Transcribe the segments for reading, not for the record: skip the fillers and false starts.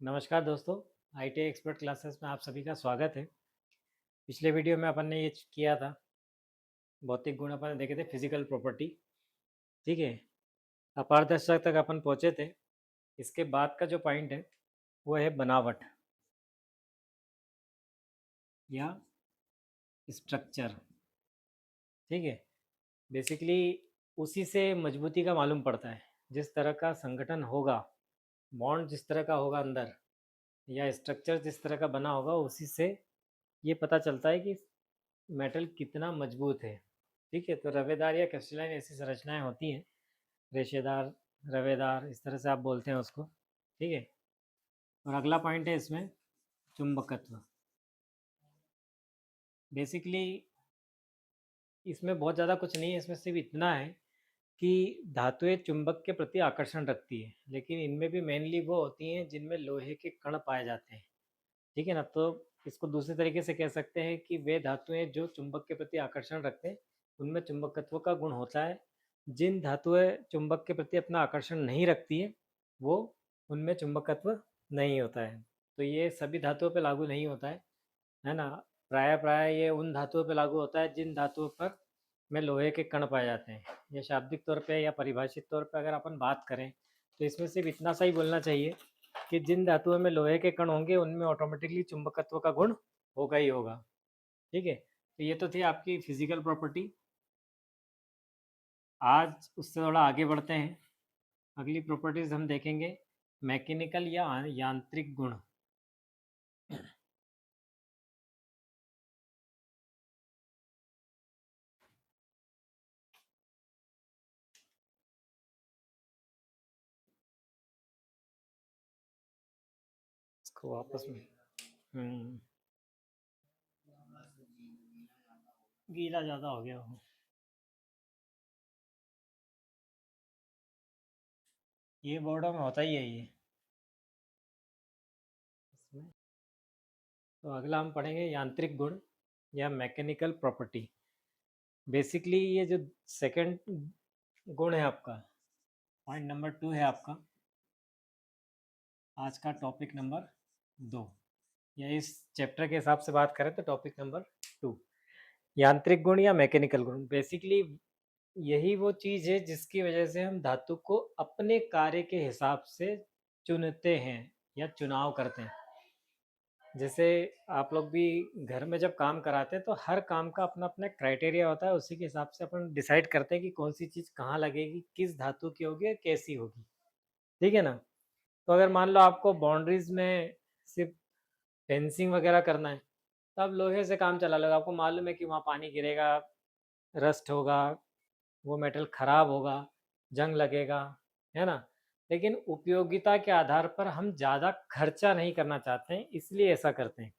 नमस्कार दोस्तों। IT expert classes में आप सभी का स्वागत है। पिछले वीडियो में अपन ने ये किया था, भौतिक गुण अपन ने देखे थे, फिजिकल प्रॉपर्टी। ठीक है, अपारदर्शक तक अपन पहुंचे थे। इसके बाद का जो पॉइंट है वो है बनावट या स्ट्रक्चर। ठीक है, बेसिकली उसी से मजबूती का मालूम पड़ता है। जिस तरह का संगठन होगा, बॉन्ड जिस तरह का होगा अंदर, या स्ट्रक्चर जिस तरह का बना होगा, उसी से ये पता चलता है कि मेटल कितना मजबूत है। ठीक है, तो रवेदार या क्रिस्टलाइन ऐसी संरचनाएं होती हैं, रेशेदार, रवेदार, इस तरह से आप बोलते हैं उसको। ठीक है, और अगला पॉइंट है इसमें चुंबकत्व। बेसिकली इसमें बहुत ज़्यादा कुछ नहीं है, इसमें सिर्फ इतना है कि धातुएं चुंबक के प्रति आकर्षण रखती है, लेकिन इनमें भी मेनली वो होती हैं जिनमें लोहे के कण पाए जाते हैं। ठीक है ना, तो इसको दूसरे तरीके से कह सकते हैं कि वे धातुएं जो चुंबक के प्रति आकर्षण रखते हैं उनमें चुंबकत्व का गुण होता है। जिन धातुएं चुंबक के प्रति अपना आकर्षण नहीं रखती है वो उनमें चुंबकत्व नहीं होता है। तो ये सभी धातुओं पर लागू नहीं होता है ना। प्राय प्राय ये उन धातुओं पर लागू होता है जिन धातुओं पर में लोहे के कण पाए जाते हैं। या शाब्दिक तौर पे या परिभाषित तौर पे अगर अपन बात करें तो इसमें सिर्फ इतना सा ही बोलना चाहिए कि जिन धातुओं में लोहे के कण होंगे उनमें ऑटोमेटिकली चुंबकत्व का गुण होगा ही होगा। ठीक है, तो ये तो थी आपकी फिजिकल प्रॉपर्टी। आज उससे थोड़ा आगे बढ़ते हैं। अगली प्रॉपर्टीज हम देखेंगे मैकेनिकल या यांत्रिक गुण। इसको वापस में गीला ज़्यादा हो गया हो। ये बोर्डों में होता ही है ये इसमें। तो अगला हम पढ़ेंगे यांत्रिक गुण या मैकेनिकल प्रॉपर्टी। बेसिकली ये जो सेकंड गुण है आपका, पॉइंट नंबर 2 है आपका आज का टॉपिक नंबर 2, या इस चैप्टर के हिसाब से बात करें तो टॉपिक नंबर 2, यांत्रिक गुण या मैकेनिकल गुण। बेसिकली यही वो चीज़ है जिसकी वजह से हम धातु को अपने कार्य के हिसाब से चुनते हैं या चुनाव करते हैं। जैसे आप लोग भी घर में जब काम कराते हैं तो हर काम का अपना अपना क्राइटेरिया होता है, उसी के हिसाब से अपन डिसाइड करते हैं कि कौन सी चीज़ कहाँ लगेगी, किस धातु की होगी और कैसी होगी। ठीक है ना। तो अगर मान लो आपको बाउंड्रीज में सिर्फ फेंसिंग वगैरह करना है तो आप लोहे से काम चला लो। आपको मालूम है कि वहाँ पानी गिरेगा, रस्ट होगा, वो मेटल खराब होगा, जंग लगेगा, है ना। लेकिन उपयोगिता के आधार पर हम ज़्यादा खर्चा नहीं करना चाहते हैं, इसलिए ऐसा करते हैं।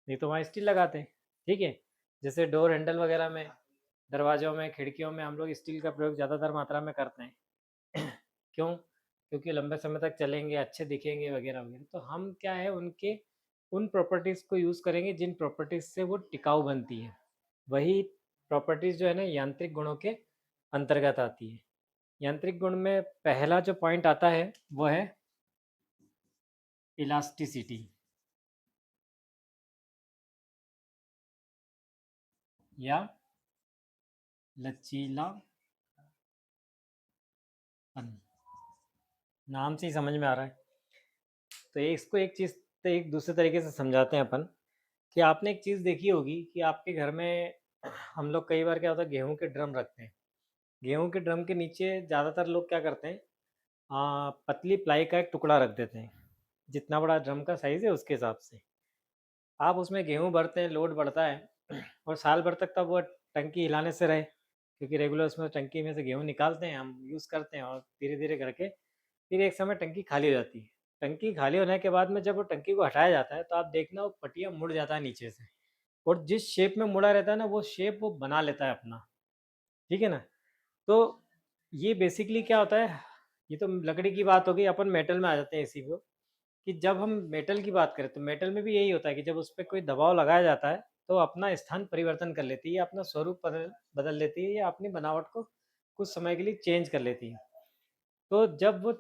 नहीं तो वहाँ स्टील लगाते हैं। ठीक है, जैसे डोर हैंडल वगैरह में, दरवाज़ों में, खिड़कियों में हम लोग स्टील का प्रयोग ज़्यादातर मात्रा में करते हैं। क्यों? क्योंकि लंबे समय तक चलेंगे, अच्छे दिखेंगे वगैरह वगैरह। तो हम क्या है, उनके उन प्रॉपर्टीज़ को यूज़ करेंगे जिन प्रॉपर्टीज़ से वो टिकाऊ बनती है। वही प्रॉपर्टीज़ जो है ना यांत्रिक गुणों के अंतर्गत आती है। यांत्रिक गुण में पहला जो पॉइंट आता है वो है इलास्टिसिटी या लचीलापन। नाम से ही समझ में आ रहा है। तो इसको एक चीज़ तो एक दूसरे तरीके से समझाते हैं अपन, कि आपने एक चीज़ देखी होगी कि आपके घर में हम लोग कई बार क्या होता है, गेहूं के ड्रम रखते हैं। गेहूं के ड्रम के नीचे ज़्यादातर लोग क्या करते हैं, पतली प्लाई का एक टुकड़ा रख देते हैं, जितना बड़ा ड्रम का साइज़ है उसके हिसाब से। आप उसमें गेहूं भरते हैं, लोड बढ़ता है और साल भर तक तब वो टंकी हिलाने से रहे, क्योंकि रेगुलर उसमें टंकी में से गेहूं निकालते हैं, हम यूज़ करते हैं, और धीरे धीरे करके फिर एक समय टंकी खाली हो जाती है। टंकी खाली होने के बाद में जब वो टंकी को हटाया जाता है तो आप देखना वो पटिया मुड़ जाता है नीचे से, और जिस शेप में मुड़ा रहता है ना वो शेप वो बना लेता है अपना। ठीक है ना। तो ये बेसिकली क्या होता है, ये तो लकड़ी की बात हो गई। अपन मेटल में आ जाते हैं इसी को, कि जब हम मेटल की बात करें तो मेटल में भी यही होता है कि जब उस पर कोई दबाव लगाया जाता है तो अपना स्थान परिवर्तन कर लेती है, अपना स्वरूप बदल लेती है, या अपनी बनावट को कुछ समय के लिए चेंज कर लेती है। तो जब वो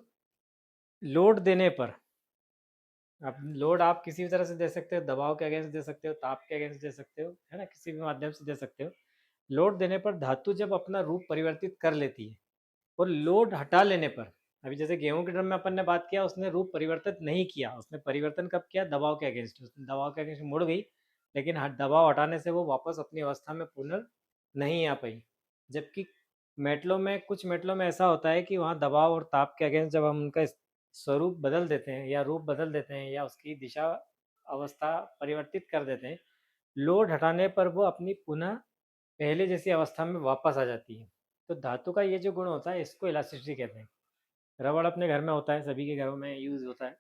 लोड देने पर आप लोड आप किसी भी तरह से दे सकते हो, दबाव के अगेंस्ट दे सकते हो, ताप के अगेंस्ट दे सकते हो, है ना, किसी भी माध्यम से दे सकते हो। लोड देने पर धातु जब अपना रूप परिवर्तित कर लेती है और लोड हटा लेने पर, अभी जैसे गेहूं के ड्रम में अपन ने बात किया, उसने रूप परिवर्तित नहीं किया, उसने परिवर्तन कब किया, दबाव के अगेंस्ट, उसने दबाव के अगेंस्ट मुड़ गई, लेकिन दबाव हटाने से वो वापस अपनी अवस्था में पुनः नहीं आ पाई। जबकि मेटलों में, कुछ मेटलों में ऐसा होता है कि वहाँ दबाव और ताप के अगेंस्ट जब हम उनका स्वरूप बदल देते हैं या रूप बदल देते हैं या उसकी दिशा अवस्था परिवर्तित कर देते हैं, लोड हटाने पर वो अपनी पुनः पहले जैसी अवस्था में वापस आ जाती है। तो धातु का ये जो गुण होता है इसको इलास्टिसिटी कहते हैं। रबड़ अपने घर में होता है, सभी के घरों में यूज़ होता है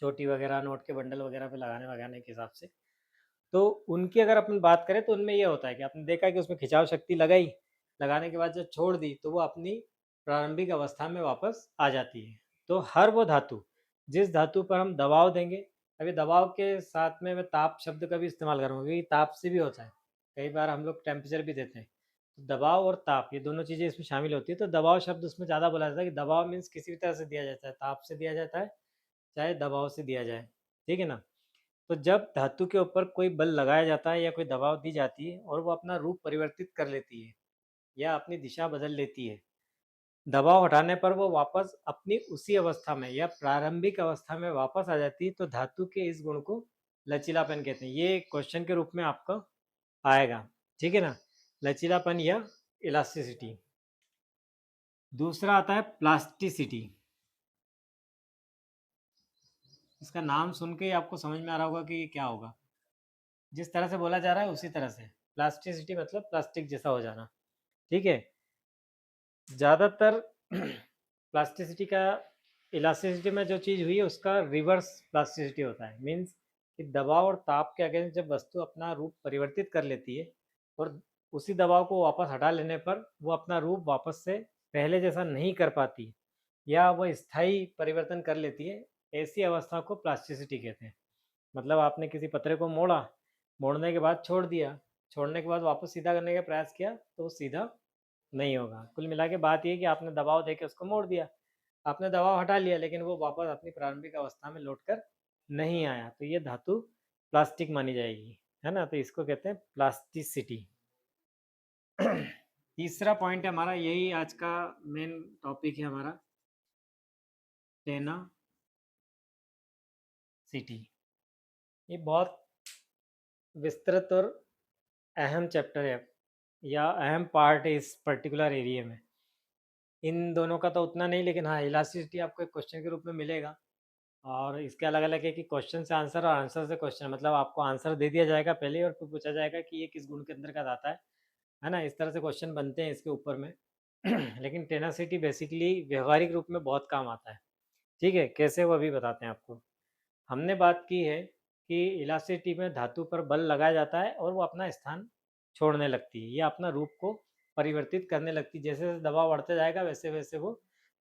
चोटी वगैरह, नोट के बंडल वगैरह पे लगाने वगाने के हिसाब से। तो उनकी अगर अपन बात करें तो उनमें ये होता है कि आपने देखा कि उसमें खिंचाव शक्ति लगाई, लगाने के बाद जब छोड़ दी तो वो अपनी प्रारंभिक अवस्था में वापस आ जाती है। तो हर वो धातु, जिस धातु पर हम दबाव देंगे, अभी दबाव के साथ में मैं ताप शब्द का भी इस्तेमाल करूँगा क्योंकि ताप से भी होता है, कई बार हम लोग टेम्परेचर भी देते हैं। तो दबाव और ताप ये दोनों चीज़ें इसमें शामिल होती है। तो दबाव शब्द उसमें ज़्यादा बोला जाता है कि दबाव मीन्स किसी भी तरह से दिया जाता है, ताप से दिया जाता है चाहे दबाव से दिया जाए, ठीक है ना। तो जब धातु के ऊपर कोई बल लगाया जाता है या कोई दबाव दी जाती है और वो अपना रूप परिवर्तित कर लेती है या अपनी दिशा बदल लेती है, दबाव हटाने पर वो वापस अपनी उसी अवस्था में या प्रारंभिक अवस्था में वापस आ जाती है, तो धातु के इस गुण को लचीलापन कहते हैं। ये क्वेश्चन के रूप में आपका आएगा, ठीक है ना, लचीलापन या इलास्टिसिटी। दूसरा आता है प्लास्टिसिटी। इसका नाम सुन के ही आपको समझ में आ रहा होगा कि ये क्या होगा। जिस तरह से बोला जा रहा है उसी तरह से, प्लास्टिसिटी मतलब प्लास्टिक जैसा हो जाना, ठीक है। ज़्यादातर प्लास्टिसिटी का, इलास्टिसिटी में जो चीज़ हुई है उसका रिवर्स प्लास्टिसिटी होता है। मीन्स कि दबाव और ताप के अगेंस्ट जब वस्तु अपना रूप परिवर्तित कर लेती है और उसी दबाव को वापस हटा लेने पर वो अपना रूप वापस से पहले जैसा नहीं कर पाती या वो स्थायी परिवर्तन कर लेती है, ऐसी अवस्था को प्लास्टिसिटी कहते हैं। मतलब आपने किसी पत्रे को मोड़ा, मोड़ने के बाद छोड़ दिया, छोड़ने के बाद वापस सीधा करने का प्रयास किया तो वो सीधा नहीं होगा। कुल मिला के बात ये है कि आपने दबाव देके उसको मोड़ दिया, आपने दबाव हटा लिया, लेकिन वो वापस अपनी प्रारंभिक अवस्था में लौट कर नहीं आया, तो ये धातु प्लास्टिक मानी जाएगी, है ना। तो इसको कहते हैं प्लास्टिसिटी। तीसरा पॉइंट है हमारा, यही आज का मेन टॉपिक है हमारा, टेनासिटी। ये बहुत विस्तृत और अहम चैप्टर है या अहम पार्ट है इस पर्टिकुलर एरिया में। इन दोनों का तो उतना नहीं, लेकिन हाँ इलास्टिसिटी आपको एक क्वेश्चन के रूप में मिलेगा। और इसके अलग अलग है कि क्वेश्चन से आंसर और आंसर से क्वेश्चन, मतलब आपको आंसर दे दिया जाएगा पहले और फिर पूछा जाएगा कि ये किस गुण के अंदर का आता है ना। इस तरह से क्वेश्चन बनते हैं इसके ऊपर में। लेकिन टेनासिटी बेसिकली व्यवहारिक रूप में बहुत काम आता है, ठीक है। कैसे, वो अभी बताते हैं आपको। हमने बात की है कि इलास्टिसिटी में धातु पर बल लगाया जाता है और वो अपना स्थान छोड़ने लगती है या अपना रूप को परिवर्तित करने लगती है। जैसे जैसे दबाव बढ़ते जाएगा वैसे वैसे वो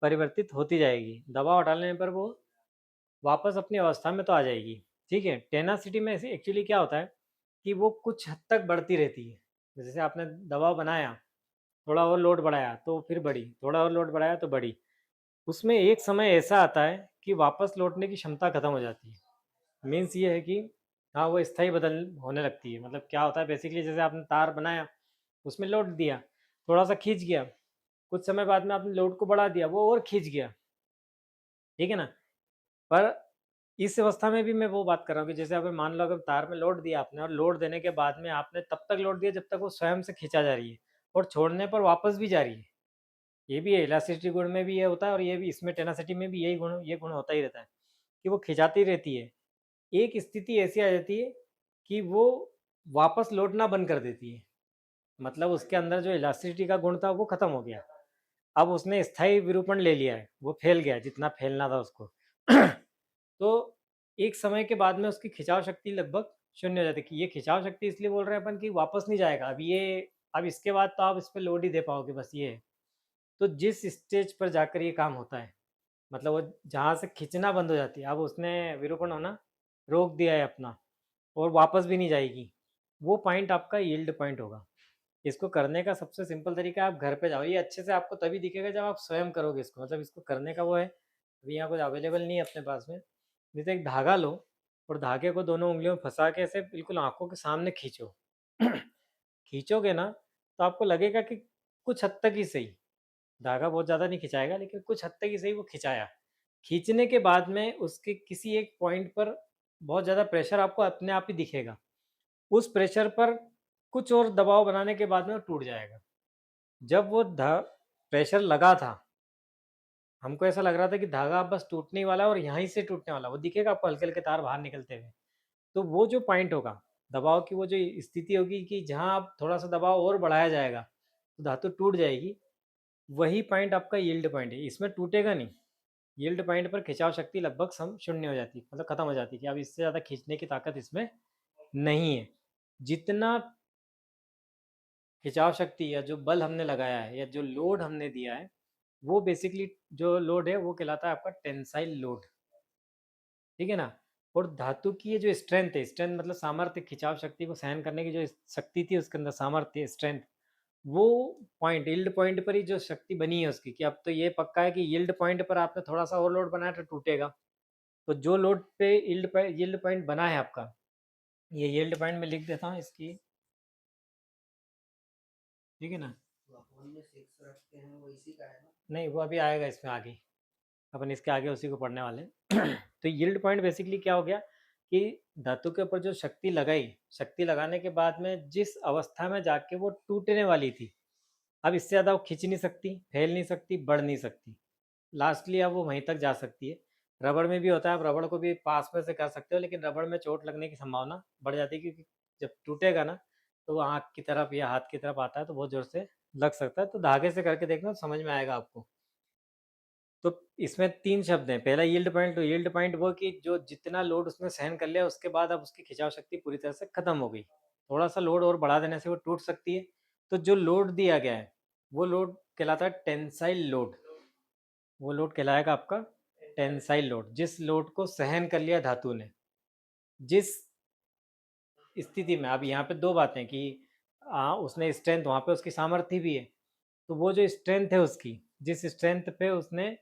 परिवर्तित होती जाएगी। दबाव हटाने पर वो वापस अपनी अवस्था में तो आ जाएगी, ठीक है। टेनासिटी में ऐसे एक्चुअली क्या होता है कि वो कुछ हद तक बढ़ती रहती है। जैसे आपने दबाव बनाया, थोड़ा और लोड बढ़ाया तो फिर बढ़ी, थोड़ा और लोड बढ़ाया तो बढ़ी। उसमें एक समय ऐसा आता है कि वापस लौटने की क्षमता खत्म हो जाती है। मीन्स ये है कि हाँ वो स्थायी बदल होने लगती है। मतलब क्या होता है बेसिकली, जैसे आपने तार बनाया, उसमें लोड दिया, थोड़ा सा खींच गया, कुछ समय बाद में आपने लोड को बढ़ा दिया, वो और खींच गया, ठीक है ना। पर इस अवस्था में भी मैं वो बात कर रहा हूँ कि जैसे आपने मान लो अगर तार में लोड दिया आपने, और लोड देने के बाद में आपने तब तक लोड दिया जब तक वो स्वयं से खींचा जा रही है और छोड़ने पर वापस भी जा रही है। ये भी है, इलास्टिसिटी गुण में भी ये होता है और ये भी, इसमें टेनासिटी में भी यही गुण, ये गुण होता ही रहता है कि वो खिंचाती रहती है। एक स्थिति ऐसी आ जाती है कि वो वापस लौटना बंद कर देती है। मतलब उसके अंदर जो इलास्टिसिटी का गुण था वो खत्म हो गया, अब उसने स्थायी विरूपण ले लिया है, वो फैल गया जितना फैलना था उसको। तो एक समय के बाद में उसकी खिंचाव शक्ति लगभग शून्य हो जाती है। कि ये खिंचाव शक्ति इसलिए बोल रहे हैं अपन कि वापस नहीं जाएगा अब ये, अब इसके बाद तो आप इस पर लोड ही दे पाओगे, बस ये है। तो जिस स्टेज पर जाकर ये काम होता है, मतलब वो जहाँ से खींचना बंद हो जाती है, अब उसने विरूपण होना रोक दिया है अपना और वापस भी नहीं जाएगी, वो पॉइंट आपका यील्ड पॉइंट होगा। इसको करने का सबसे सिंपल तरीका है, आप घर पे जाओ, ये अच्छे से आपको तभी दिखेगा जब आप स्वयं करोगे इसको। मतलब इसको करने का वो है, अभी यहाँ कुछ अवेलेबल नहीं है अपने पास में, नहीं तो एक धागा लो और धागे को दोनों उंगलियों में फंसा के ऐसे बिल्कुल आंखों के सामने खींचो। खींचोगे ना तो आपको लगेगा कि कुछ हद तक ही सही, धागा बहुत ज़्यादा नहीं खिंचाएगा लेकिन कुछ हद तक ही सही वो खिंचाया। खींचने के बाद में उसके किसी एक पॉइंट पर बहुत ज़्यादा प्रेशर आपको अपने आप ही दिखेगा। उस प्रेशर पर कुछ और दबाव बनाने के बाद में वो टूट जाएगा। जब वो प्रेशर लगा था, हमको ऐसा लग रहा था कि धागा अब बस टूटने ही वाला है और यहीं से टूटने वाला, वो दिखेगा आपको हल्के-हल्के तार बाहर निकलते हुए। तो वो जो पॉइंट होगा, दबाव की वो जो स्थिति होगी कि जहाँ आप थोड़ा-सा दबाव और बढ़ाया जाएगा, तो धातु टूट जाएगी, वही पॉइंट आपका यील्ड पॉइंट है। इसमें टूटेगा नहीं। यील्ड पॉइंट पर खिंचाव शक्ति लगभग सम शून्य हो जाती है, मतलब खत्म हो जाती है कि अब इससे ज़्यादा खींचने की ताकत इसमें नहीं है। जितना खिंचाव शक्ति या जो बल हमने लगाया है या जो लोड हमने दिया है, वो बेसिकली जो लोड है वो कहलाता है आपका टेंसाइल लोड। ठीक है ना? और धातु की ये जो स्ट्रेंथ है, स्ट्रेंथ मतलब सामर्थ्य, खिंचाव शक्ति को सहन करने की जो शक्ति थी उसके अंदर, सामर्थ्य, स्ट्रेंथ, वो पॉइंट यील्ड पॉइंट पर ही जो शक्ति बनी है उसकी, कि अब तो ये पक्का है कि यील्ड पॉइंट पर आपने थोड़ा सा और लोड बनाया तो टूटेगा। तो जो लोड पे यील्ड पॉइंट बना है आपका, ये यील्ड पॉइंट में लिख देता हूँ इसकी, ठीक है ना? नहीं, वो अभी आएगा इसमें आगे, अपन इसके आगे उसी को पढ़ने वाले हैं। तो यील्ड पॉइंट बेसिकली क्या हो गया कि धातु के ऊपर जो शक्ति लगाई, शक्ति लगाने के बाद में जिस अवस्था में जाके वो टूटने वाली थी, अब इससे ज़्यादा वो खींच नहीं सकती, फैल नहीं सकती, बढ़ नहीं सकती, लास्टली अब वो वहीं तक जा सकती है। रबड़ में भी होता है, आप रबड़ को भी पास में से कर सकते हो, लेकिन रबड़ में चोट लगने की संभावना बढ़ जाती है, क्योंकि जब टूटेगा ना तो वो आँख की तरफ या हाथ की तरफ आता है तो बहुत ज़ोर से लग सकता है। तो धागे से करके देखना तो समझ में आएगा आपको। तो इसमें 3 शब्द हैं। पहला यील्ड पॉइंट, तो यील्ड पॉइंट वो कि जो जितना लोड उसने सहन कर लिया उसके बाद अब उसकी खिंचाव शक्ति पूरी तरह से खत्म हो गई। थोड़ा-सा लोड और बढ़ा देने से वो टूट सकती है। तो जो लोड दिया गया है, वो लोड कहलाता है टेंसाइल लोड। वो लोड कहलाएगा आपका टेंसाइल लोड। जिस लोड को सहन कर लिया धातु ने, जिस स्थिति में, अब यहाँ पे 2 बातें कि उसने स्ट्रेंथ, वहाँ पे उसकी सामर्थ्य भी है। तो वो जो स्ट्रेंथ है उसकी, जिस स्ट्रेंथ पे उसने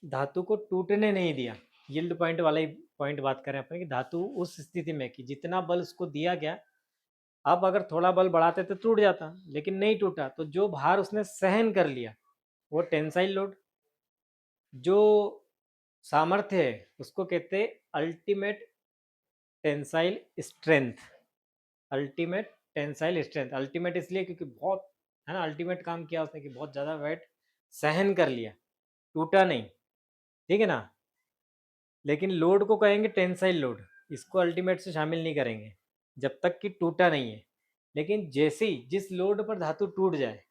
धातु को टूटने नहीं दिया, यील्ड पॉइंट वाला ही पॉइंट बात करें अपन कि धातु उस स्थिति में कि जितना बल उसको दिया गया, अब अगर थोड़ा बल बढ़ाते तो टूट जाता, लेकिन नहीं टूटा। तो जो भार उसने सहन कर लिया वो टेंसाइल लोड। जो सामर्थ्य है उसको कहते हैं ultimate tensile strength. Ultimate tensile strength, ultimate इसलिए क्योंकि बहुत, है ना, अल्टीमेट काम किया उसने कि बहुत ज़्यादा वेट सहन कर लिया, टूटा नहीं। ठीक है ना? लेकिन लोड को कहेंगे टेंसाइल लोड, इसको अल्टीमेट से शामिल नहीं करेंगे जब तक कि टूटा नहीं है। लेकिन जैसे ही जिस लोड पर धातु टूट जाए,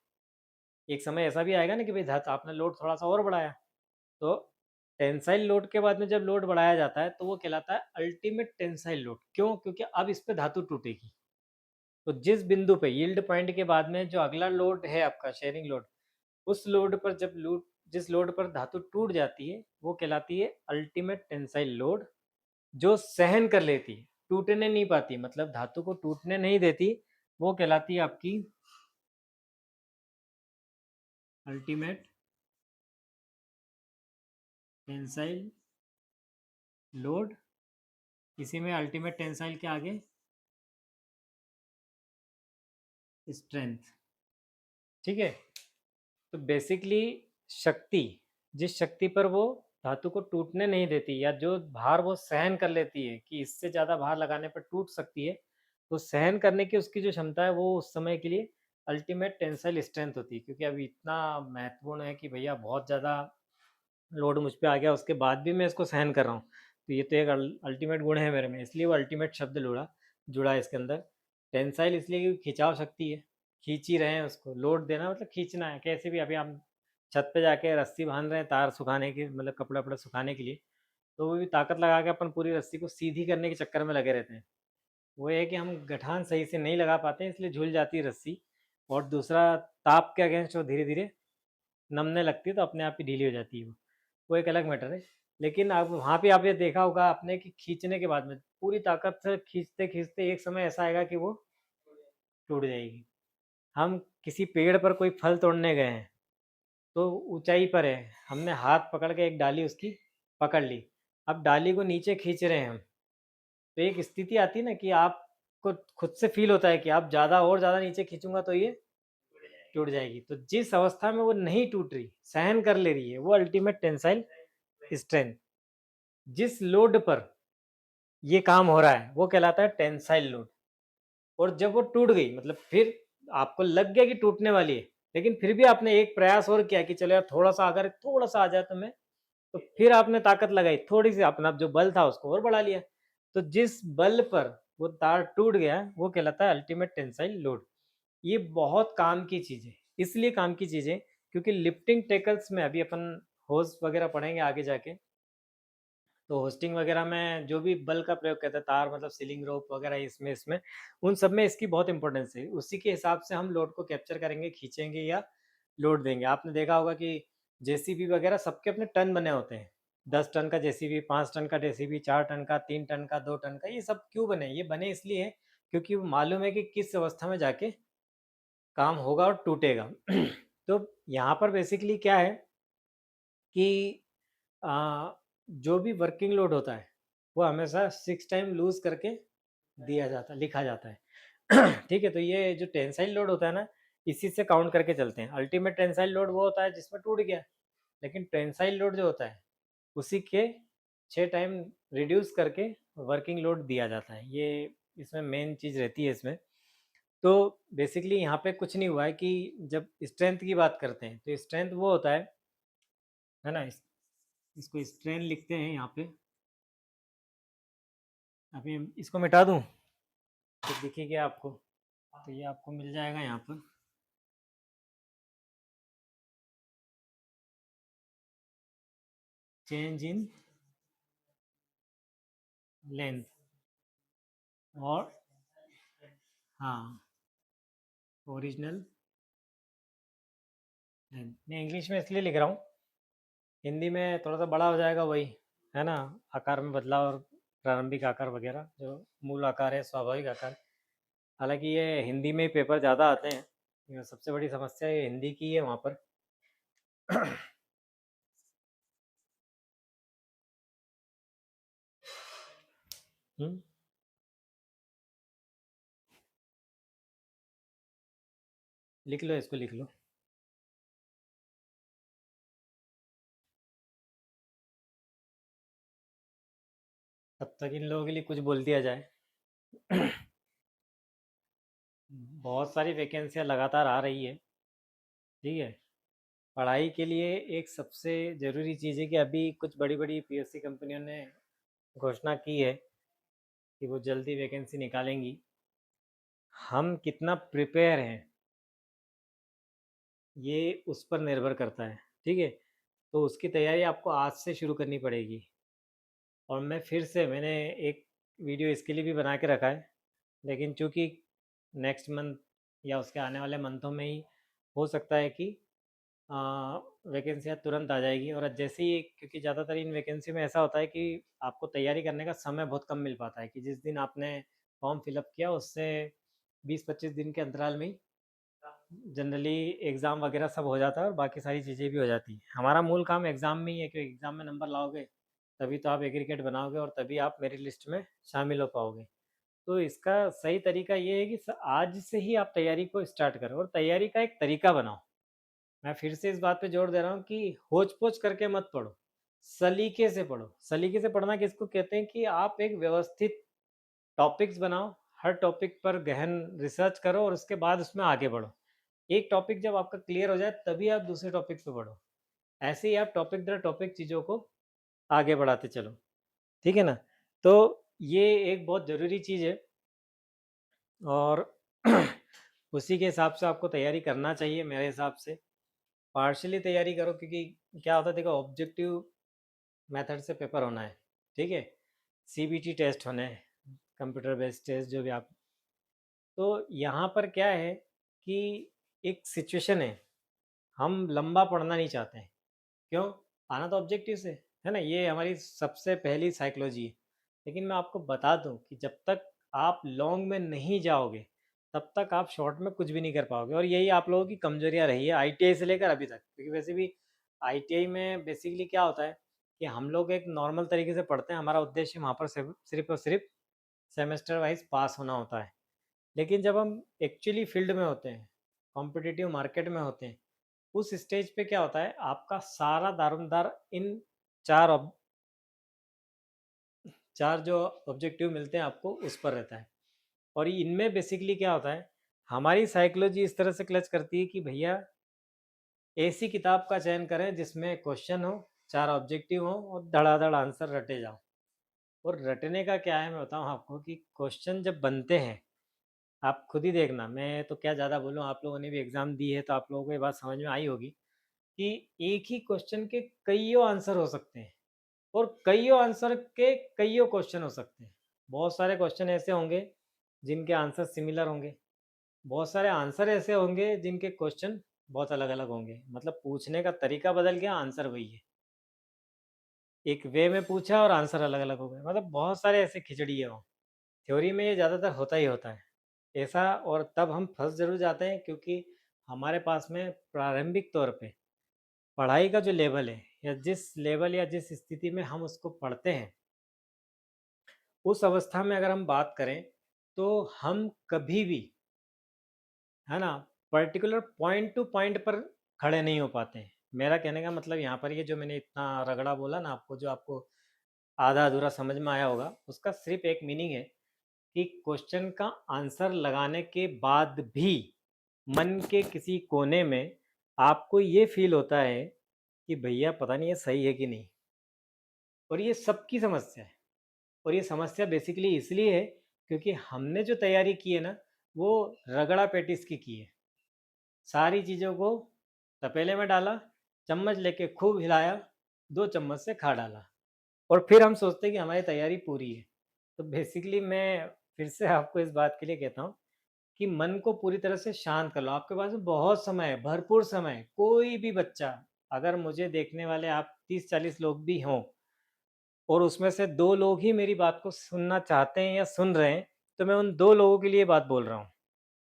एक समय ऐसा भी आएगा ना कि भाई धातु आपने लोड थोड़ा सा और बढ़ाया, तो टेंसाइल लोड के बाद में जब लोड बढ़ाया जाता है तो वो कहलाता है अल्टीमेट टेंसाइल लोड। क्यों? क्योंकि अब इस पे धातु टूटेगी। तो जिस बिंदु पे यील्ड पॉइंट के बाद में जो अगला लोड है आपका शेयरिंग लोड, उस लोड पर जब लोड, जिस लोड पर धातु टूट जाती है वो कहलाती है अल्टीमेट टेंसाइल लोड। जो सहन कर लेती है, टूटने नहीं पाती, मतलब धातु को टूटने नहीं देती, वो कहलाती है आपकी अल्टीमेट टेंसाइल लोड। इसी में अल्टीमेट टेंसाइल के आगे स्ट्रेंथ। ठीक है? तो बेसिकली शक्ति, जिस शक्ति पर वो धातु को टूटने नहीं देती या जो भार वो सहन कर लेती है कि इससे ज़्यादा भार लगाने पर टूट सकती है, तो सहन करने की उसकी जो क्षमता है वो उस समय के लिए अल्टीमेट टेंसाइल स्ट्रेंथ होती है। क्योंकि अभी इतना महत्वपूर्ण है कि भैया बहुत ज़्यादा लोड मुझ पे आ गया, उसके बाद भी मैं इसको सहन कर रहा हूँ, तो ये तो एक अल्टीमेट गुण है मेरे में, इसलिए वो अल्टीमेट शब्द जुड़ा जुड़ा है इसके अंदर। टेंसाइल इसलिए क्योंकि खिंचाव शक्ति है, खींच ही रहे हैं उसको, लोड देना मतलब खींचना है। कैसे भी अभी हम छत पे जाके रस्सी बांध रहे हैं तार सुखाने के, मतलब कपड़ा वपड़ा सुखाने के लिए, तो वो भी ताकत लगा के अपन पूरी रस्सी को सीधी करने के चक्कर में लगे रहते हैं। वो है कि हम गठान सही से नहीं लगा पाते हैं, इसलिए झूल जाती है रस्सी। और दूसरा, ताप के अगेंस्ट वो धीरे धीरे नमने लगती है तो अपने आप ही ढीली हो जाती है वो एक अलग मैटर है। लेकिन अब वहाँ पे आप ये देखा होगा आपने कि खींचने के बाद में पूरी ताकत से खींचते खींचते एक समय ऐसा आएगा कि वो टूट जाएगी। हम किसी पेड़ पर कोई फल तोड़ने गए हैं, तो ऊंचाई पर है, हमने हाथ पकड़ के एक डाली उसकी पकड़ ली, अब डाली को नीचे खींच रहे हैं हम, तो एक स्थिति आती है ना कि आपको खुद से फील होता है कि आप ज़्यादा और ज़्यादा नीचे खींचूंगा तो ये टूट जाएगी। तो जिस अवस्था में वो नहीं टूट रही, सहन कर ले रही है, वो अल्टीमेट टेंसाइल स्ट्रेंथ। जिस लोड पर ये काम हो रहा है वो कहलाता है टेंसाइल लोड। और जब वो टूट गई, मतलब फिर आपको लग गया कि टूटने वाली है, लेकिन फिर भी आपने एक प्रयास और किया कि चलो यार थोड़ा सा, अगर थोड़ा सा आ जाए तो मैं, तो फिर आपने ताकत लगाई थोड़ी सी, अपना जो बल था उसको और बढ़ा लिया। तो जिस बल पर वो तार टूट गया वो कहलाता है अल्टीमेट टेंसाइल लोड। ये बहुत काम की चीज़ है। इसलिए काम की चीज़ है क्योंकि लिफ्टिंग टेकल्स में अभी अपन होज वगैरह पढ़ेंगे आगे जाके, तो होस्टिंग वगैरह में जो भी बल का प्रयोग करता है, तार मतलब सीलिंग रोप वगैरह, इसमें इसमें उन सब में इसकी बहुत इंपॉर्टेंस है। उसी के हिसाब से हम लोड को कैप्चर करेंगे, खींचेंगे या लोड देंगे। आपने देखा होगा कि जेसीबी वगैरह सबके अपने टन बने होते हैं, 10 टन का जेसीबी, 5 टन का जेसीबी, 4 टन का, 3 टन का, 2 टन का। ये सब क्यों बने? ये बने इसलिए है क्योंकि वो मालूम है कि किस अवस्था में जाके काम होगा और टूटेगा। तो यहाँ पर बेसिकली क्या है कि जो भी वर्किंग लोड होता है वो हमेशा 6 टाइम लूज करके दिया जाता है, लिखा जाता है। ठीक है, तो ये जो टेंसाइल लोड होता है ना, इसी से काउंट करके चलते हैं। अल्टीमेट टेंसाइल लोड वो होता है जिसमें टूट गया, लेकिन टेंसाइल लोड जो होता है उसी के 6 टाइम रिड्यूस करके वर्किंग लोड दिया जाता है। ये इसमें मेन चीज़ रहती है इसमें। तो बेसिकली यहाँ पे कुछ नहीं हुआ है कि जब स्ट्रेंथ की बात करते हैं तो स्ट्रेंथ वो होता है ना, इसको स्ट्रेंथ लिखते हैं यहाँ पे। अभी इसको मिटा दूँ तो दिखेगा आपको, तो ये आपको मिल जाएगा यहाँ पर। चेंज इन लेंथ और, हाँ, ओरिजिनल लेंथ। मैं इंग्लिश में इसलिए लिख रहा हूँ, हिंदी में थोड़ा सा बड़ा हो जाएगा वही, है ना, आकार में बदलाव और प्रारंभिक आकार वगैरह, जो मूल आकार है, स्वाभाविक आकार। हालांकि ये हिंदी में ही पेपर ज़्यादा आते हैं, ये सबसे बड़ी समस्या ये हिंदी की है वहाँ पर। हम्म, लिख लो, इसको लिख लो। तब तक इन लोगों के लिए कुछ बोल दिया जाए। बहुत सारी वैकेंसियां लगातार आ रही है, ठीक है। पढ़ाई के लिए एक सबसे ज़रूरी चीज़ है कि अभी कुछ बड़ी बड़ी पीएससी कंपनियों ने घोषणा की है कि वो जल्दी वैकेंसी निकालेंगी। हम कितना प्रिपेयर हैं ये उस पर निर्भर करता है, ठीक है। तो उसकी तैयारी आपको आज से शुरू करनी पड़ेगी। और मैं फिर से, मैंने एक वीडियो इसके लिए भी बना के रखा है, लेकिन चूँकि नेक्स्ट मंथ या उसके आने वाले मंथों में ही हो सकता है कि वैकेंसियाँ तुरंत आ जाएगी। और जैसे ही, क्योंकि ज़्यादातर इन वैकेंसी में ऐसा होता है कि आपको तैयारी करने का समय बहुत कम मिल पाता है, कि जिस दिन आपने फॉर्म फिलअप किया उससे 20-25 दिन के अंतराल में ही जनरली एग्ज़ाम वगैरह सब हो जाता है और बाकी सारी चीज़ें भी हो जाती हैं। हमारा मूल काम एग्ज़ाम में ही है, क्योंकि एग्ज़ाम में नंबर लाओगे तभी तो आप एग्रीगेट बनाओगे और तभी आप मेरिट लिस्ट में शामिल हो पाओगे। तो इसका सही तरीका ये है कि आज से ही आप तैयारी को स्टार्ट करो और तैयारी का एक तरीका बनाओ। मैं फिर से इस बात पे जोर दे रहा हूँ कि होच पोच करके मत पढ़ो, सलीके से पढ़ो। सलीके से पढ़ना किसको कहते हैं कि आप एक व्यवस्थित टॉपिक्स बनाओ, हर टॉपिक पर गहन रिसर्च करो और उसके बाद उसमें आगे बढ़ो। एक टॉपिक जब आपका क्लियर हो जाए तभी आप दूसरे टॉपिक पे बढ़ो। ऐसे ही आप टॉपिक दर टॉपिक चीज़ों को आगे बढ़ाते चलो, ठीक है ना। तो ये एक बहुत ज़रूरी चीज़ है और उसी के हिसाब से आपको तैयारी करना चाहिए मेरे हिसाब से। पार्शली तैयारी करो, क्योंकि क्या होता है, देखो, ऑब्जेक्टिव मेथड से पेपर होना है, ठीक है। सीबीटी टेस्ट होने हैं, कंप्यूटर बेस्ड टेस्ट, जो भी आप। तो यहाँ पर क्या है कि एक सिचुएशन है, हम लंबा पढ़ना नहीं चाहते हैं। क्यों? आना तो ऑब्जेक्टिव से है ना, ये हमारी सबसे पहली साइकोलॉजी है। लेकिन मैं आपको बता दूं कि जब तक आप लॉन्ग में नहीं जाओगे तब तक आप शॉर्ट में कुछ भी नहीं कर पाओगे। और यही आप लोगों की कमजोरियां रही है आईटीआई से लेकर अभी तक, क्योंकि वैसे भी आईटीआई में बेसिकली क्या होता है कि हम लोग एक नॉर्मल तरीके से पढ़ते हैं, हमारा उद्देश्य वहाँ पर सिर्फ और सिर्फ सेमेस्टर वाइज पास होना होता है। लेकिन जब हम एक्चुअली फील्ड में होते हैं, कॉम्पिटिटिव मार्केट में होते हैं, उस स्टेज पे क्या होता है, आपका सारा दारोमदार इन चार चार जो ऑब्जेक्टिव मिलते हैं आपको उस पर रहता है। और इनमें बेसिकली क्या होता है, हमारी साइकोलॉजी इस तरह से क्लच करती है कि भैया ऐसी किताब का चयन करें जिसमें क्वेश्चन हो, चार ऑब्जेक्टिव हो और धड़ाधड़ आंसर रटे जाओ। और रटने का क्या है, मैं बताऊं आपको कि क्वेश्चन जब बनते हैं, आप खुद ही देखना, मैं तो क्या ज़्यादा बोलूं, आप लोगों ने भी एग्ज़ाम दी है तो आप लोगों को ये बात समझ में आई होगी कि एक ही क्वेश्चन के कईयों आंसर हो सकते हैं और कईयों आंसर के कईयों क्वेश्चन हो सकते हैं। बहुत सारे क्वेश्चन ऐसे होंगे जिनके आंसर सिमिलर होंगे, बहुत सारे आंसर ऐसे होंगे जिनके क्वेश्चन बहुत अलग अलग होंगे। मतलब पूछने का तरीका बदल गया, आंसर वही है, एक वे में पूछा और आंसर अलग अलग हो गए। मतलब बहुत सारे ऐसे खिचड़ी है वो। थ्योरी में ये ज़्यादातर होता ही होता है ऐसा। और तब हम फंस जरूर जाते हैं क्योंकि हमारे पास में प्रारंभिक तौर पे पढ़ाई का जो लेवल है, या जिस लेवल या जिस स्थिति में हम उसको पढ़ते हैं, उस अवस्था में अगर हम बात करें तो हम कभी भी, है ना, पर्टिकुलर पॉइंट टू पॉइंट पर खड़े नहीं हो पाते हैं। मेरा कहने का मतलब यहाँ पर ये जो मैंने इतना रगड़ा बोला ना आपको, जो आपको आधा अधूरा समझ में आया होगा, उसका सिर्फ एक मीनिंग है कि क्वेश्चन का आंसर लगाने के बाद भी मन के किसी कोने में आपको ये फील होता है कि भैया पता नहीं ये सही है कि नहीं। और ये सबकी समस्या है। और ये समस्या बेसिकली इसलिए है क्योंकि हमने जो तैयारी की है ना, वो रगड़ा पेटिस की है। सारी चीज़ों को तपेले में डाला, चम्मच लेके खूब हिलाया, 2 चम्मच से खा डाला और फिर हम सोचते हैं कि हमारी तैयारी पूरी है। तो बेसिकली मैं फिर से आपको इस बात के लिए कहता हूँ कि मन को पूरी तरह से शांत कर लो। आपके पास बहुत समय है, भरपूर समय है। कोई भी बच्चा, अगर मुझे देखने वाले आप 30-40 लोग भी हों और उसमें से 2 लोग ही मेरी बात को सुनना चाहते हैं या सुन रहे हैं, तो मैं उन 2 लोगों के लिए बात बोल रहा हूँ,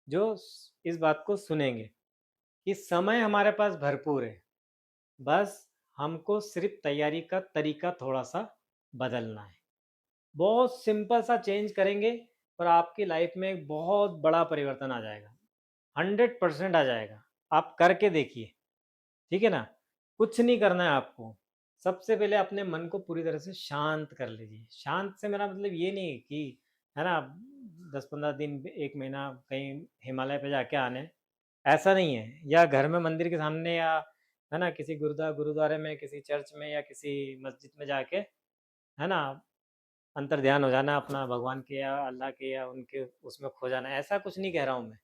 जो इस बात को सुनेंगे कि समय हमारे पास भरपूर है। बस हमको सिर्फ तैयारी का तरीका थोड़ा-सा बदलना है। बहुत सिंपल सा चेंज करेंगे और आपकी लाइफ में एक बहुत बड़ा परिवर्तन आ जाएगा। 100% आ जाएगा। आप करके देखिए, ठीक है ना? कुछ नहीं करना है आपको। सबसे पहले अपने मन को पूरी तरह से शांत कर लीजिए। शांत से मेरा मतलब ये नहीं है कि, है ना, 10-15 दिन, 1 महीना कहीं हिमालय पे जाके आने हैं, ऐसा नहीं है। या घर में मंदिर के सामने, या है ना, किसी गुरुद्वारे में, किसी चर्च में या किसी मस्जिद में जाके, है ना, अंतर्ध्यान हो जाना अपना भगवान के या अल्लाह के या उनके उसमें खो जाना। ऐसा कुछ नहीं कह रहा हूँ मैं।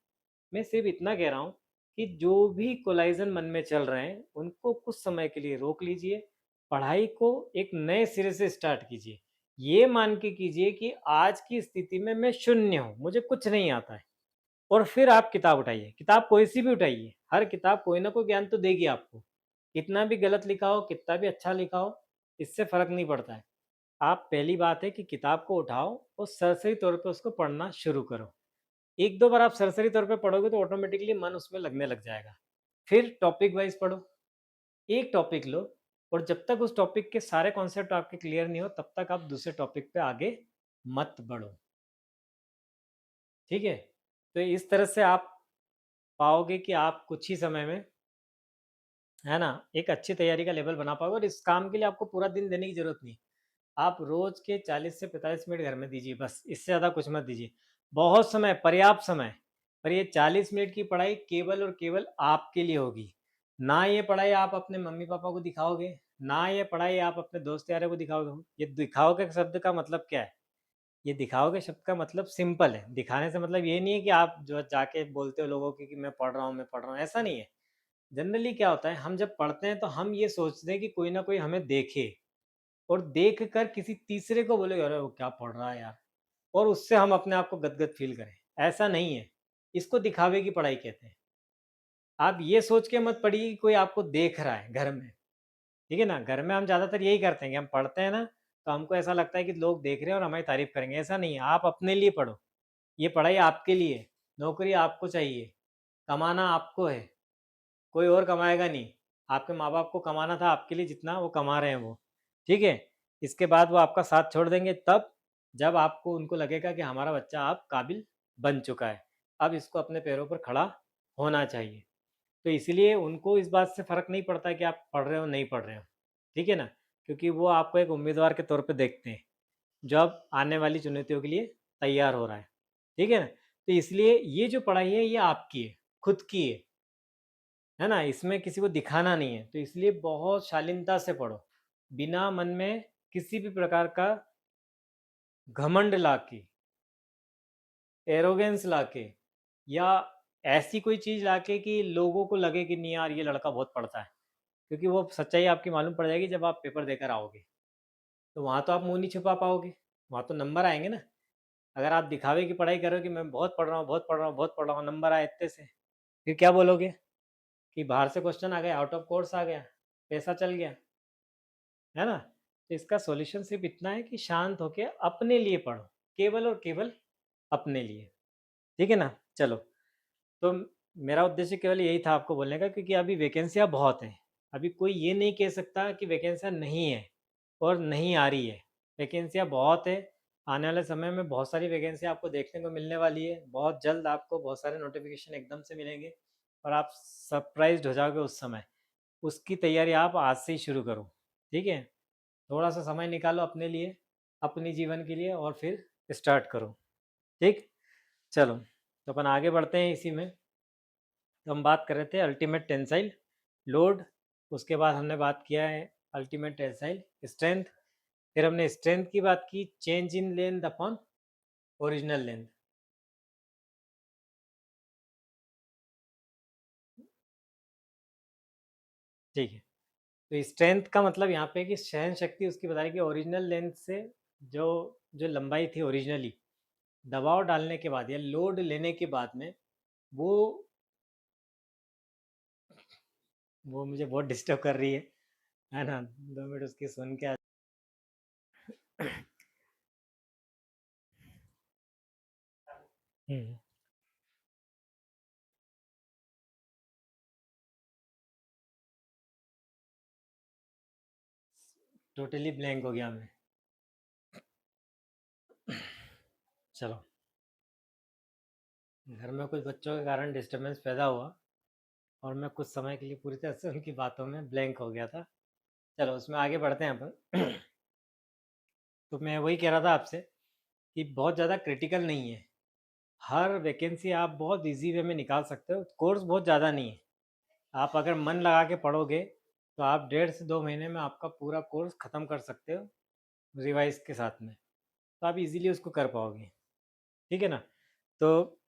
मैं सिर्फ इतना कह रहा हूँ कि जो भी कोलाइजन मन में चल रहे हैं उनको कुछ समय के लिए रोक लीजिए। पढ़ाई को एक नए सिरे से स्टार्ट कीजिए। ये मान के कीजिए कि आज की स्थिति में मैं शून्य हूँ, मुझे कुछ नहीं आता है। और फिर आप किताब उठाइए, किताब कोई सी भी उठाइए। हर किताब कोई ना कोई ज्ञान तो देगी आपको। कितना भी गलत लिखा हो, कितना भी अच्छा लिखा हो, इससे फर्क नहीं पड़ता है। आप, पहली बात है कि किताब को उठाओ और सरसरी तौर पे उसको पढ़ना शुरू करो। 1-2 बार आप सरसरी तौर पे पढ़ोगे तो ऑटोमेटिकली मन उसमें लगने लग जाएगा। फिर टॉपिक वाइज़ पढ़ो। एक टॉपिक लो और जब तक उस टॉपिक के सारे कॉन्सेप्ट आपके क्लियर नहीं हो, तब तक आप दूसरे टॉपिक पे आगे मत बढ़ो। ठीक है? तो इस तरह से आप पाओगे कि आप कुछ ही समय में, है ना, एक अच्छी तैयारी का लेवल बना पाओगे। और इस काम के लिए आपको पूरा दिन देने की ज़रूरत नहीं। आप रोज़ के 40 से 45 मिनट घर में दीजिए बस, इससे ज़्यादा कुछ मत दीजिए। बहुत समय, पर्याप्त समय। पर ये 40 मिनट की पढ़ाई केवल और केवल आपके लिए होगी। ना ये पढ़ाई आप अपने मम्मी-पापा को दिखाओगे, ना ये पढ़ाई आप अपने दोस्त यारों को दिखाओगे। ये दिखाओगे शब्द का मतलब क्या है? ये दिखाओगे शब्द का मतलब सिंपल है। दिखाने से मतलब ये नहीं है कि आप जो जाके बोलते हो लोगों को कि मैं पढ़ रहा हूँ, मैं पढ़ रहा हूँ, ऐसा नहीं है। जनरली क्या होता है, हम जब पढ़ते हैं तो हम ये सोचते हैं कि कोई ना कोई हमें देखे और देख कर किसी तीसरे को बोलेगा, अरे वो क्या पढ़ रहा है यार, और उससे हम अपने आप को गदगद फील करें। ऐसा नहीं है। इसको दिखावे की पढ़ाई कहते हैं। आप ये सोच के मत पढ़िए कि कोई आपको देख रहा है घर में। ठीक है ना? घर में हम ज़्यादातर यही करते हैं कि हम पढ़ते हैं ना, तो हमको ऐसा लगता है कि लोग देख रहे हैं और हमारी तारीफ करेंगे। ऐसा नहीं है। आप अपने लिए पढ़ो। ये पढ़ाई आपके लिए है। नौकरी आपको चाहिए। कमाना आपको है। कोई और कमाएगा नहीं। आपके माँ बाप को कमाना था आपके लिए, जितना वो कमा रहे हैं वो। ठीक है। इसके बाद वो आपका साथ छोड़ देंगे तब जब आपको उनको लगेगा कि हमारा बच्चा अब काबिल बन चुका है, अब इसको अपने पैरों पर खड़ा होना चाहिए। तो इसीलिए उनको इस बात से फ़र्क नहीं पड़ता कि आप पढ़ रहे हो नहीं पढ़ रहे हो, ठीक है ना? क्योंकि वो आपको एक उम्मीदवार के तौर पे देखते हैं, जो अब आने वाली चुनौतियों के लिए तैयार हो रहा है, ठीक है ना? तो इसलिए ये जो पढ़ाई है ये आपकी है, खुद की है ना? इसमें किसी को दिखाना नहीं है, तो इसलिए बहुत शालीनता से पढ़ो, बिना मन में किसी भी प्रकार का घमंड लाके, एरोगेंस लाके या ऐसी कोई चीज़ लाके कि लोगों को लगे कि नहीं यार ये लड़का बहुत पढ़ता है, क्योंकि वो सच्चाई आपकी मालूम पड़ जाएगी जब आप पेपर देकर आओगे। तो वहाँ तो आप मुँह नहीं छुपा पाओगे, वहाँ तो नंबर आएँगे ना। अगर आप दिखावे की पढ़ाई करो कि मैं बहुत पढ़ रहा हूँ, बहुत पढ़ रहा हूँ, बहुत पढ़ रहा हूँ, नंबर आए इतने से, फिर क्या बोलोगे? कि बाहर से क्वेश्चन आ गया, आउट ऑफ कोर्स आ गया, पैसा चल गया, है ना? तो इसका सॉल्यूशन सिर्फ़ इतना है कि शांत होके अपने लिए पढ़ो, केवल और केवल अपने लिए, ठीक है ना? चलो, तो मेरा उद्देश्य केवल यही था आपको बोलने का, क्योंकि अभी वैकेंसियाँ बहुत हैं। अभी कोई ये नहीं कह सकता कि वैकेंसियाँ नहीं है और नहीं आ रही है। वैकेंसियाँ बहुत है, आने वाले समय में बहुत सारी वैकेंसियाँ आपको देखने को मिलने वाली है। बहुत जल्द आपको बहुत सारे नोटिफ़िकेशन एकदम से मिलेंगे और आप सरप्राइज़्ड हो जाओगे उस समय। उसकी तैयारी आप आज से ही शुरू करो, ठीक है? थोड़ा-सा समय निकालो अपने लिए, अपने जीवन के लिए और फिर स्टार्ट करो, ठीक? चलो, तो अपन आगे बढ़ते हैं इसी में। तो हम बात कर रहे थे अल्टीमेट टेंसाइल लोड, उसके बाद हमने बात किया है अल्टीमेट टेंसाइल स्ट्रेंथ, फिर हमने स्ट्रेंथ की बात की, change in length upon original length. ठीक है, तो स्ट्रेंथ का मतलब यहाँ पे कि सहन शक्ति उसकी बता रही कि ओरिजिनल लेंथ से जो जो लंबाई थी ओरिजिनली, दबाव डालने के बाद या लोड लेने के बाद में वो वो मुझे बहुत डिस्टर्ब कर रही है ना? 2 मिनट उसकी सुन के हम्म, टोटली ब्लैंक हो गया मैं। चलो, घर में कुछ बच्चों के कारण डिस्टरबेंस पैदा हुआ और मैं कुछ समय के लिए पूरी तरह से उनकी बातों में ब्लैंक हो गया था। चलो उसमें आगे बढ़ते हैं अपन। तो मैं वही कह रहा था आपसे कि बहुत ज़्यादा क्रिटिकल नहीं है, हर वैकेंसी आप बहुत इजी वे में निकाल सकते हो, कोर्स बहुत ज़्यादा नहीं है। आप अगर मन लगा के पढ़ोगे तो आप 1.5 से 2 महीने में आपका पूरा कोर्स ख़त्म कर सकते हो रिवाइज के साथ में, तो आप इजीली उसको कर पाओगे, ठीक है ना? तो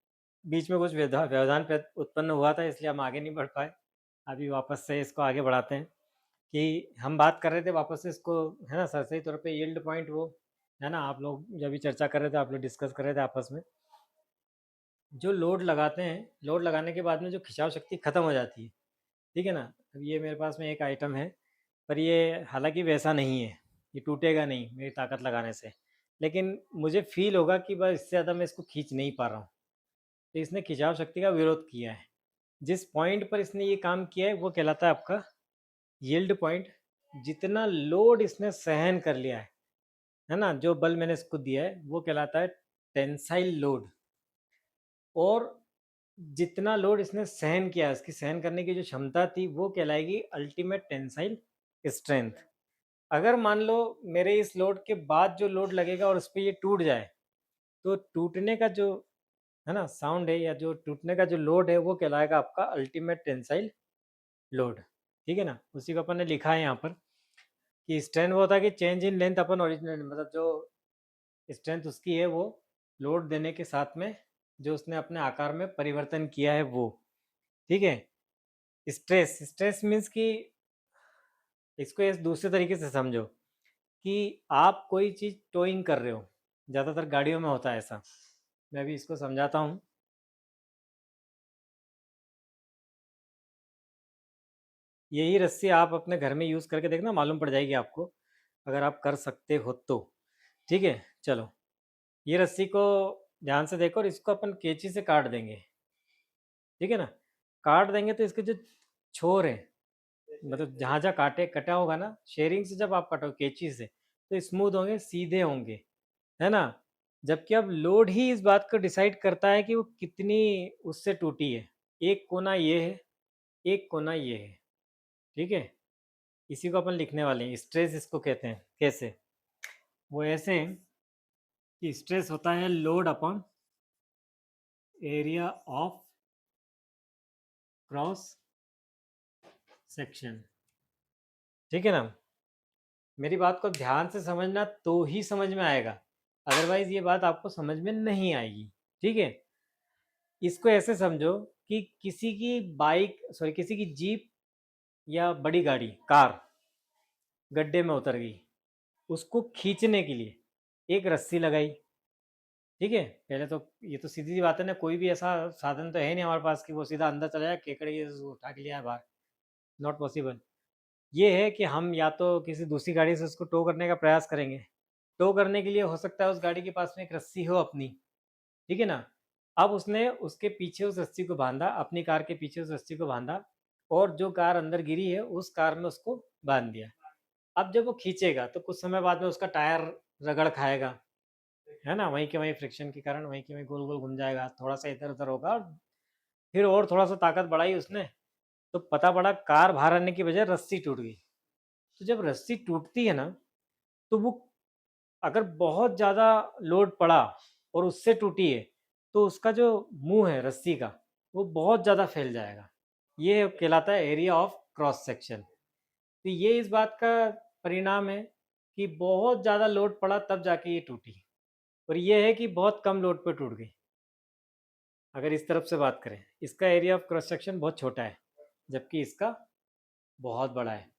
बीच में कुछ व्यवधान उत्पन्न हुआ था इसलिए हम आगे नहीं बढ़ पाए। अभी वापस से इसको आगे बढ़ाते हैं कि हम बात कर रहे थे वापस से इसको, है ना? सरसरी तौर पे यील्ड पॉइंट वो, है ना? आप लोग जब भी चर्चा कर रहे थे, आप लोग डिस्कस कर रहे थे आपस में, जो लोड लगाते हैं, लोड लगाने के बाद में जो खिंचाव शक्ति ख़त्म हो जाती है, ठीक है ना? अब ये मेरे पास में एक आइटम है, पर ये हालाँकि वैसा नहीं है, ये टूटेगा नहीं मेरी ताकत लगाने से, लेकिन मुझे फ़ील होगा कि बस इससे ज़्यादा मैं इसको खींच नहीं पा रहा हूँ। तो इसने खिंचाव शक्ति का विरोध किया है। जिस पॉइंट पर इसने ये काम किया है वो कहलाता है आपका यील्ड पॉइंट। जितना लोड इसने सहन कर लिया है ना? जो बल मैंने इसको दिया है वो कहलाता है टेंसाइल लोड। और जितना लोड इसने सहन किया, इसकी सहन करने की जो क्षमता थी वो कहलाएगी अल्टीमेट टेंसाइल स्ट्रेंथ। अगर मान लो मेरे इस लोड के बाद जो लोड लगेगा और उस पे ये टूट जाए, तो टूटने का जो, है ना, साउंड है या जो टूटने का जो लोड है वो कहलाएगा आपका अल्टीमेट टेंसाइल लोड, ठीक है ना? उसी को अपन ने लिखा है यहाँ पर कि स्ट्रेंथ वो होता है कि change in length upon original, मतलब जो स्ट्रेंथ उसकी है वो लोड देने के साथ में जो उसने अपने आकार में परिवर्तन किया है वो, ठीक है? स्ट्रेस, स्ट्रेस मीन्स कि इसको इस दूसरे तरीके से समझो कि आप कोई चीज़ टोइंग कर रहे हो, ज़्यादातर गाड़ियों में होता है ऐसा। मैं अभी इसको समझाता हूँ। यही रस्सी आप अपने घर में यूज़ करके देखना, मालूम पड़ जाएगी आपको, अगर आप कर सकते हो तो, ठीक है? चलो, ये रस्सी को ध्यान से देखो और इसको अपन कैंची से काट देंगे, ठीक है ना? काट देंगे तो इसके जो छोर हैं, मतलब जहाँ जहाँ काटे कटा होगा ना, शेयरिंग से जब आप काटो कैंची से, तो स्मूथ होंगे, सीधे होंगे, है ना। जबकि अब लोड ही इस बात को डिसाइड करता है कि वो कितनी उससे टूटी है। एक कोना ये है, एक कोना ये है, ठीक है। इसी को अपन लिखने वाले हैं, स्ट्रेस इसको कहते हैं। कैसे? वो ऐसे कि स्ट्रेस होता है load upon area of cross section, ठीक है ना। मेरी बात को ध्यान से समझना तो ही समझ में आएगा, अदरवाइज ये बात आपको समझ में नहीं आएगी, ठीक है। इसको ऐसे समझो कि किसी की बाइक, सॉरी, किसी की जीप या बड़ी गाड़ी, कार गड्ढे में उतर गई, उसको खींचने के लिए एक रस्सी लगाई, ठीक है। पहले तो ये तो सीधी सी बात है ना, कोई भी ऐसा साधन तो है नहीं हमारे पास कि वो सीधा अंदर चला जाए, केकड़े ये उठा के लिया बाहर, नॉट पॉसिबल। ये है कि हम या तो किसी दूसरी गाड़ी से उसको टो करने का प्रयास करेंगे। टो करने के लिए हो सकता है उस गाड़ी के पास में एक रस्सी हो अपनी, ठीक है ना। अब उसने उसके पीछे उस रस्सी को बांधा, अपनी कार के पीछे उस रस्सी को बांधा, और जो कार अंदर गिरी है उस कार में उसको बांध दिया। अब जब वो खींचेगा तो कुछ समय बाद में उसका टायर रगड़ खाएगा, है ना, वहीं के वहीं फ्रिक्शन के कारण वहीं के वहीं गोल गोल घूम जाएगा, थोड़ा सा इधर उधर होगा, फिर और थोड़ा सा ताकत बढ़ाई उसने, तो पता पड़ा कार बाहर आने की बजाय रस्सी टूट गई। तो जब रस्सी टूटती है ना, तो वो अगर बहुत ज़्यादा लोड पड़ा और उससे टूटी है, तो उसका जो मुंह है रस्सी का, वो बहुत ज़्यादा फैल जाएगा। ये कहलाता है एरिया ऑफ क्रॉस सेक्शन। तो ये इस बात का परिणाम है कि बहुत ज़्यादा लोड पड़ा तब जाके ये टूटी, और ये है कि बहुत कम लोड पे टूट गई। अगर इस तरफ से बात करें, इसका एरिया ऑफ क्रॉस सेक्शन बहुत छोटा है, जबकि इसका बहुत बड़ा है।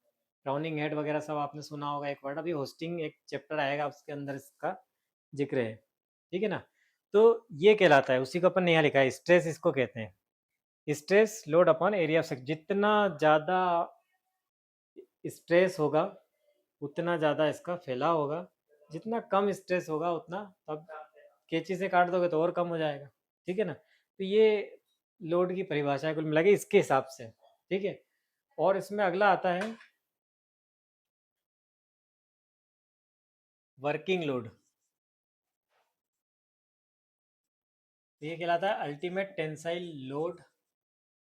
क्राउनिंग हेड वगैरह सब आपने सुना होगा, एक वर्ड, अभी होस्टिंग एक चैप्टर आएगा उसके अंदर इसका जिक्र है, ठीक है ना। तो ये कहलाता है, उसी को अपन ने यहाँ लिखा है, स्ट्रेस इसको कहते हैं। Stress load upon area of section. जितना ज़्यादा स्ट्रेस होगा उतना ज़्यादा इसका फैलाव होगा, जितना कम स्ट्रेस होगा उतना, तब कैंची से काट दोगे तो और कम हो जाएगा, ठीक है ना। तो ये लोड की परिभाषा है कुल मिला के इसके हिसाब से, ठीक है। और इसमें अगला आता है वर्किंग लोड। ये कहलाता है अल्टीमेट टेंसाइल लोड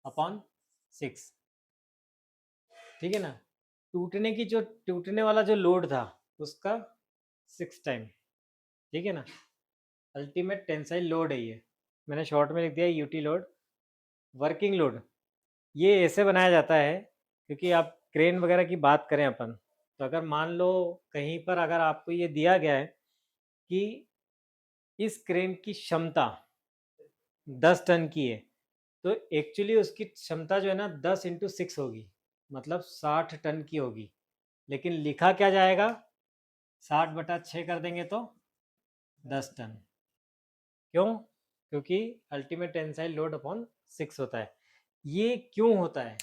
अपॉन 6, ठीक है ना। टूटने वाला जो लोड था उसका 6 टाइम, ठीक है ना। अल्टीमेट टेंसाइल लोड है ये, मैंने शॉर्ट में लिख दिया यूटी लोड। वर्किंग लोड ये ऐसे बनाया जाता है, क्योंकि आप क्रेन वगैरह की बात करें अपन, तो अगर मान लो कहीं पर अगर आपको ये दिया गया है कि इस क्रेन की क्षमता 10 टन की है, तो एक्चुअली उसकी क्षमता जो है ना 10 × 6 होगी, मतलब 60 टन की होगी। लेकिन लिखा क्या जाएगा, 60/6 कर देंगे तो 10 टन। क्यों? क्योंकि अल्टीमेट टेंसाइल लोड अपॉन 6 होता है। ये क्यों होता है,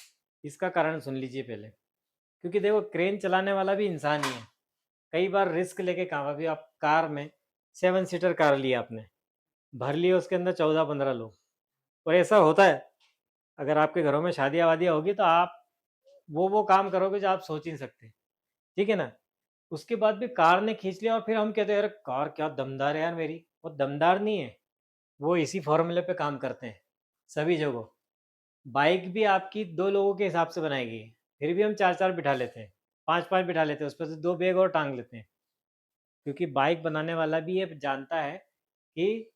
इसका कारण सुन लीजिए पहले। क्योंकि देखो क्रेन चलाने वाला भी इंसान ही है, कई बार रिस्क लेके काम, अभी आप कार में 7 सीटर कार लिया आपने, भर लिए उसके अंदर 14-15 लोग, और ऐसा होता है अगर आपके घरों में शादियाँ वादियाँ होगी तो आप वो काम करोगे जो आप सोच ही नहीं सकते, ठीक है ना। उसके बाद भी कार ने खींच लिया और फिर हम कहते हैं अरे कार क्या दमदार है यार मेरी, वो दमदार नहीं है, वो इसी फॉर्मूले पे काम करते हैं सभी जगह। बाइक भी आपकी 2 लोगों के हिसाब से बनाई गई है, फिर भी हम 4-4 बिठा लेते हैं, 5-5 बिठा लेते हैं, उस पर से 2 बैग और टांग लेते हैं, क्योंकि बाइक बनाने वाला भी ये जानता है कि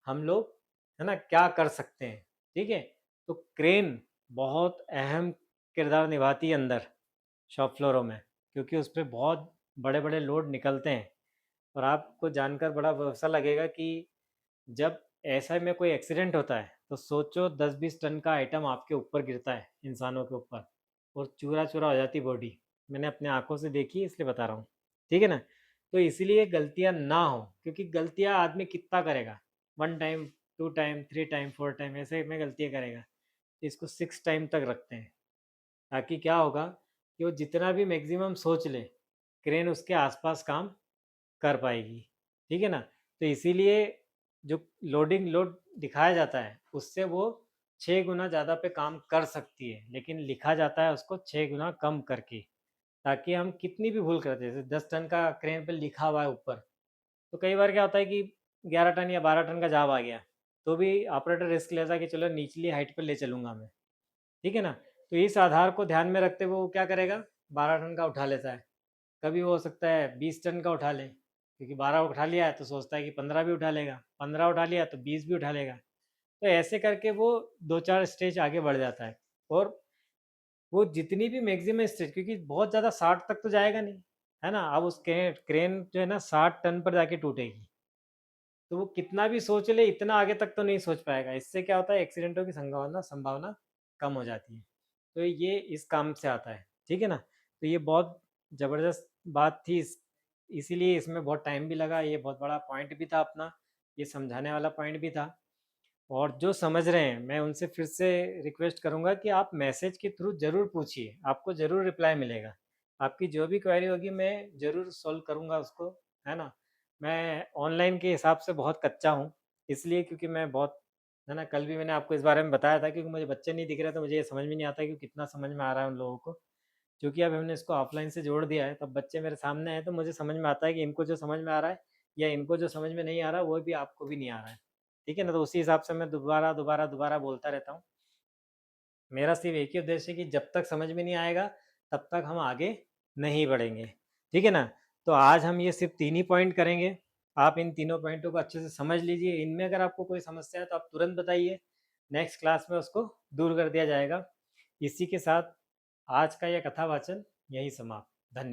हम लोग, है ना, क्या कर सकते हैं, ठीक है। तो क्रेन बहुत अहम किरदार निभाती है अंदर शॉप फ्लोरों में, क्योंकि उस पर बहुत बड़े बड़े लोड निकलते हैं। और आपको जानकर बड़ा वैसा लगेगा कि जब ऐसा में कोई एक्सीडेंट होता है तो सोचो 10-20 टन का आइटम आपके ऊपर गिरता है, इंसानों के ऊपर, और चूरा चूरा हो जाती बॉडी। मैंने अपने आंखों से देखी है, इसलिए बता रहा हूँ, ठीक है ना। तो इसीलिए गलतियाँ ना हो, क्योंकि गलतियाँ आदमी कितना करेगा, 1 टाइम, 2 टाइम, 3 टाइम, 4 टाइम, ऐसे में गलतियाँ करेगा। तो इसको 6 टाइम तक रखते हैं, ताकि क्या होगा कि वो जितना भी मैक्सिमम सोच ले, क्रेन उसके आसपास काम कर पाएगी, ठीक है ना। तो इसीलिए जो लोड दिखाया जाता है उससे वो 6 गुना ज़्यादा पे काम कर सकती है, लेकिन लिखा जाता है उसको 6 गुना कम करके, ताकि हम कितनी भी भूल करते हैं, जैसे 10 टन का क्रेन पे लिखा हुआ है ऊपर, तो कई बार क्या होता है कि 11 टन या 12 टन का जाब आ गया, तो भी ऑपरेटर रिस्क लेता है कि चलो निचली हाइट पर ले चलूँगा मैं, ठीक है ना? तो इस आधार को ध्यान में रखते हुए वो क्या करेगा, 12 टन का उठा लेता है। कभी वो हो सकता है 20 टन का उठा ले, क्योंकि 12 उठा लिया है तो सोचता है कि 15 भी उठा लेगा, 15 उठा लिया तो 20 भी उठा लेगा। तो ऐसे करके वो 2-4 स्टेज आगे बढ़ जाता है, और वो जितनी भी मैक्सिमम स्टेज, क्योंकि बहुत ज़्यादा 60 तक तो जाएगा नहीं, है ना? अब उस क्रेन क्रेन जो है ना 60 टन पर जाके टूटेगी, तो वो कितना भी सोच ले इतना आगे तक तो नहीं सोच पाएगा। इससे क्या होता है, एक्सीडेंटों की संभावना संभावना कम हो जाती है। तो ये इस काम से आता है, ठीक है ना? तो ये बहुत ज़बरदस्त बात थी, इसीलिए इसमें बहुत टाइम भी लगा, ये बहुत बड़ा पॉइंट भी था अपना, ये समझाने वाला पॉइंट भी था। और जो समझ रहे हैं, मैं उनसे फिर से रिक्वेस्ट करूँगा कि आप मैसेज के थ्रू ज़रूर पूछिए, आपको ज़रूर रिप्लाई मिलेगा। आपकी जो भी क्वेरी होगी मैं ज़रूर सॉल्व करूँगा उसको, है ना? मैं ऑनलाइन के हिसाब से बहुत कच्चा हूँ, इसलिए क्योंकि मैं बहुत, है ना, कल भी मैंने आपको इस बारे में बताया था, क्योंकि मुझे बच्चे नहीं दिख रहे, तो मुझे ये समझ में नहीं आता कि कितना समझ में आ रहा है उन लोगों को। क्योंकि अब हमने इसको ऑफलाइन से जोड़ दिया है, तब बच्चे मेरे सामने हैं, तो मुझे समझ में आता है कि इनको जो समझ में आ रहा है या इनको जो समझ में नहीं आ रहा, वो भी आपको भी नहीं आ रहा है। ठीक है ना? तो उसी हिसाब से मैं दोबारा, दोबारा, दोबारा बोलता रहता हूँ। मेरा सिर्फ़ एक ही उद्देश्य है कि जब तक समझ में नहीं आएगा, तब तक हम आगे नहीं बढ़ेंगे। ठीक है ना? तो आज हम ये सिर्फ़ 3 ही पॉइंट करेंगे। आप इन तीनों पॉइंटों को अच्छे से समझ लीजिए। इनमें अगर आपको कोई समस्या है तो आप तुरंत बताइए। नेक्स्ट क्लास में उसको दूर कर दिया जाएगा। इसी के साथ आज का ये कथावाचन यहीं समाप्त।